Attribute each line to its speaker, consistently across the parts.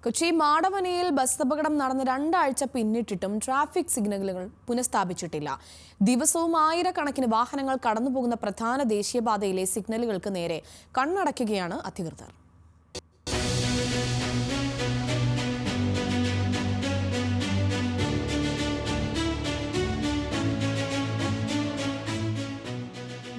Speaker 1: Kochi മാടവനയിൽ bus അപകടം നടന്ന് 2 ആഴ്ച പിന്നിട്ടിട്ടും ട്രാഫിക് സിഗ്നലുകൾ പുനഃസ്ഥാപിച്ചിട്ടില്ല. ദിവസവും ആയിരക്കണക്കിന് വാഹനങ്ങൾ കടന്നുപോകുന്ന പ്രധാന ദേശീയപാതയിലെ സിഗ്നലുകൾക്ക് നേരെ കണ്ണടയ്ക്കുകയാണ് അധികൃതർ.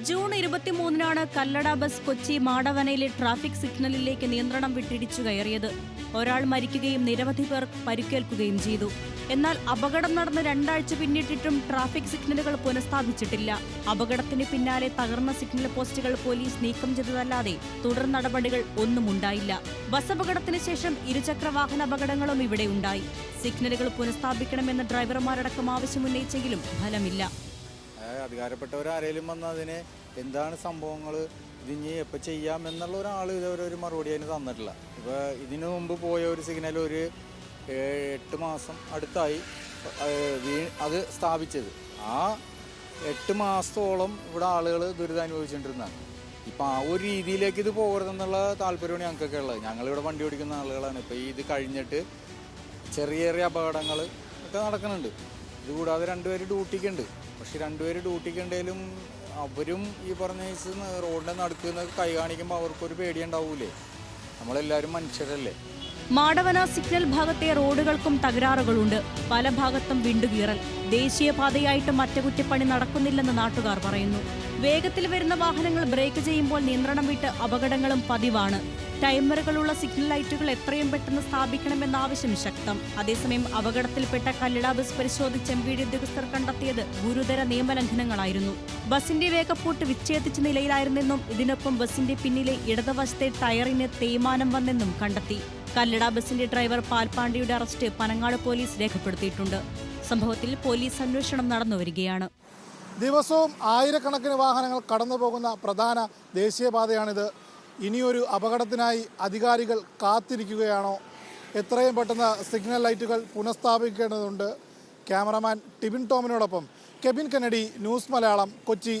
Speaker 2: ജൂൺ 23-നാണ് കല്ലട ബസ് കൊച്ചി മാടവനയിലെ ട്രാഫിക് സിഗ്നലിലേക്ക് നിയന്ത്രണം വിട്ടിടിച്ചു കയറിയത്. ഒരാൾ മരിക്കുകയും നിരവധി പേർ പരിക്കേൽക്കുകയും ചെയ്തു. എന്നാൽ അപകടം നടന്ന് 2 ആഴ്ച പിന്നിട്ടിട്ടും ട്രാഫിക് സിഗ്നലുകൾ പുനഃസ്ഥാപിച്ചിട്ടില്ല. അപകടത്തിന് പിന്നാലെ തകർന്ന സിഗ്നൽ പോസ്റ്റുകൾ പോലീസ് നീക്കം ചെയ്തതല്ലാതെ തുടർ നടപടികൾ ഒന്നും ഉണ്ടായില്ല. ബസ് അപകടത്തിന് ശേഷം ഇരുചക്ര വാഹന അപകടങ്ങളും ഇവിടെ ഉണ്ടായി. സിഗ്നലുകൾ പുനഃസ്ഥാപിക്കണമെന്ന് ഡ്രൈവർമാരടക്കം ആവശ്യമുന്നയിച്ചെങ്കിലും ഫലമില്ല.
Speaker 3: അധികാരപ്പെട്ടവരാരേലും വന്ന് അതിന് എന്താണ് സംഭവങ്ങൾ, ഇതിനി എപ്പോൾ ചെയ്യാം എന്നുള്ള ഒരാൾ ഇതുവരെ ഒരു മറുപടി അതിന് തന്നിട്ടില്ല. ഇപ്പോൾ ഇതിനു മുമ്പ് പോയ ഒരു സിഗ്നൽ ഒരു 8 മാസം അടുത്തായി അത് സ്ഥാപിച്ചത്. ആ 8 മാസത്തോളം ഇവിടെ ആളുകൾ ദുരിതം അനുഭവിച്ചുകൊണ്ടിരുന്നതാണ്. ഇപ്പം ആ ഒരു രീതിയിലേക്ക് ഇത് പോകരുതെന്നുള്ള താല്പര്യമാണ് ഞങ്ങൾക്കൊക്കെ ഉള്ളത്. ഞങ്ങളിവിടെ വണ്ടി ഓടിക്കുന്ന ആളുകളാണ്. ഇപ്പോൾ ഇത് കഴിഞ്ഞിട്ട് ചെറിയ ചെറിയ അപകടങ്ങൾ ഒക്കെ നടക്കുന്നുണ്ട്. ഇതുകൂടാതെ 2 പേര് ഡ്യൂട്ടിക്കുണ്ട്. പക്ഷെ 2 പേര് ഡ്യൂട്ടിക്കുണ്ടെങ്കിലും അവരും ഈ പറഞ്ഞ റോഡിനെ നടക്കുന്നത് കൈ കാണിക്കുമ്പോൾ അവർക്കൊരു പേടിയുണ്ടാവൂലേ? നമ്മളെല്ലാവരും മനുഷ്യരല്ലേ.
Speaker 2: മാടവന സിഗ്നൽ ഭാഗത്തെ റോഡുകൾക്കും തകരാറുകളുണ്ട്. പല ഭാഗത്തും വിണ്ടുകീറൽ. ദേശീയപാതയായിട്ടും അറ്റകുറ്റപ്പണി നടക്കുന്നില്ലെന്ന് നാട്ടുകാർ പറയുന്നു. വേഗത്തിൽ വരുന്ന വാഹനങ്ങൾ ബ്രേക്ക് ചെയ്യുമ്പോൾ നിയന്ത്രണം വിട്ട് അപകടങ്ങളും പതിവാണ്. ടൈമറുകളുള്ള സിഗ്നൽ ലൈറ്റുകൾ എത്രയും പെട്ടെന്ന് സ്ഥാപിക്കണമെന്ന ആവശ്യം ശക്തം. അതേസമയം അപകടത്തിൽപ്പെട്ട കല്ലട ബസ് പരിശോധിച്ച MVD ഉദ്യോഗസ്ഥർ കണ്ടെത്തിയത് ഗുരുതര നിയമലംഘനങ്ങളായിരുന്നു. ബസിന്റെ വേഗപ്പൂട്ട് വിച്ഛേദിച്ച നിലയിലായിരുന്നെന്നും ഇതിനൊപ്പം ബസിന്റെ പിന്നിലെ ഇടതുവശത്തെ ടയറിന് തേയ്മാനം വന്നെന്നും കണ്ടെത്തി. കല്ലട ബസിന്റെ ഡ്രൈവർ പാൽപാണ്ടിയുടെ അറസ്റ്റ് പനങ്ങാട് പോലീസ് രേഖപ്പെടുത്തിയിട്ടുണ്ട്. സംഭവത്തിൽ പോലീസ് അന്വേഷണം നടന്നുവരികയാണ്.
Speaker 4: ദിവസവും ആയിരക്കണക്കിന് വാഹനങ്ങൾ കടന്നുപോകുന്ന പ്രധാന ദേശീയപാതയാണിത്. ഇനിയൊരു അപകടത്തിനായി അധികാരികൾ കാത്തിരിക്കുകയാണോ? എത്രയും പെട്ടെന്ന് സിഗ്നൽ ലൈറ്റുകൾ പുനഃസ്ഥാപിക്കേണ്ടതുണ്ട്. ക്യാമറമാൻ ടിബിൻ ടോമിനോടൊപ്പം കെബിൻ കെന്നഡി, ന്യൂസ് മലയാളം, കൊച്ചി.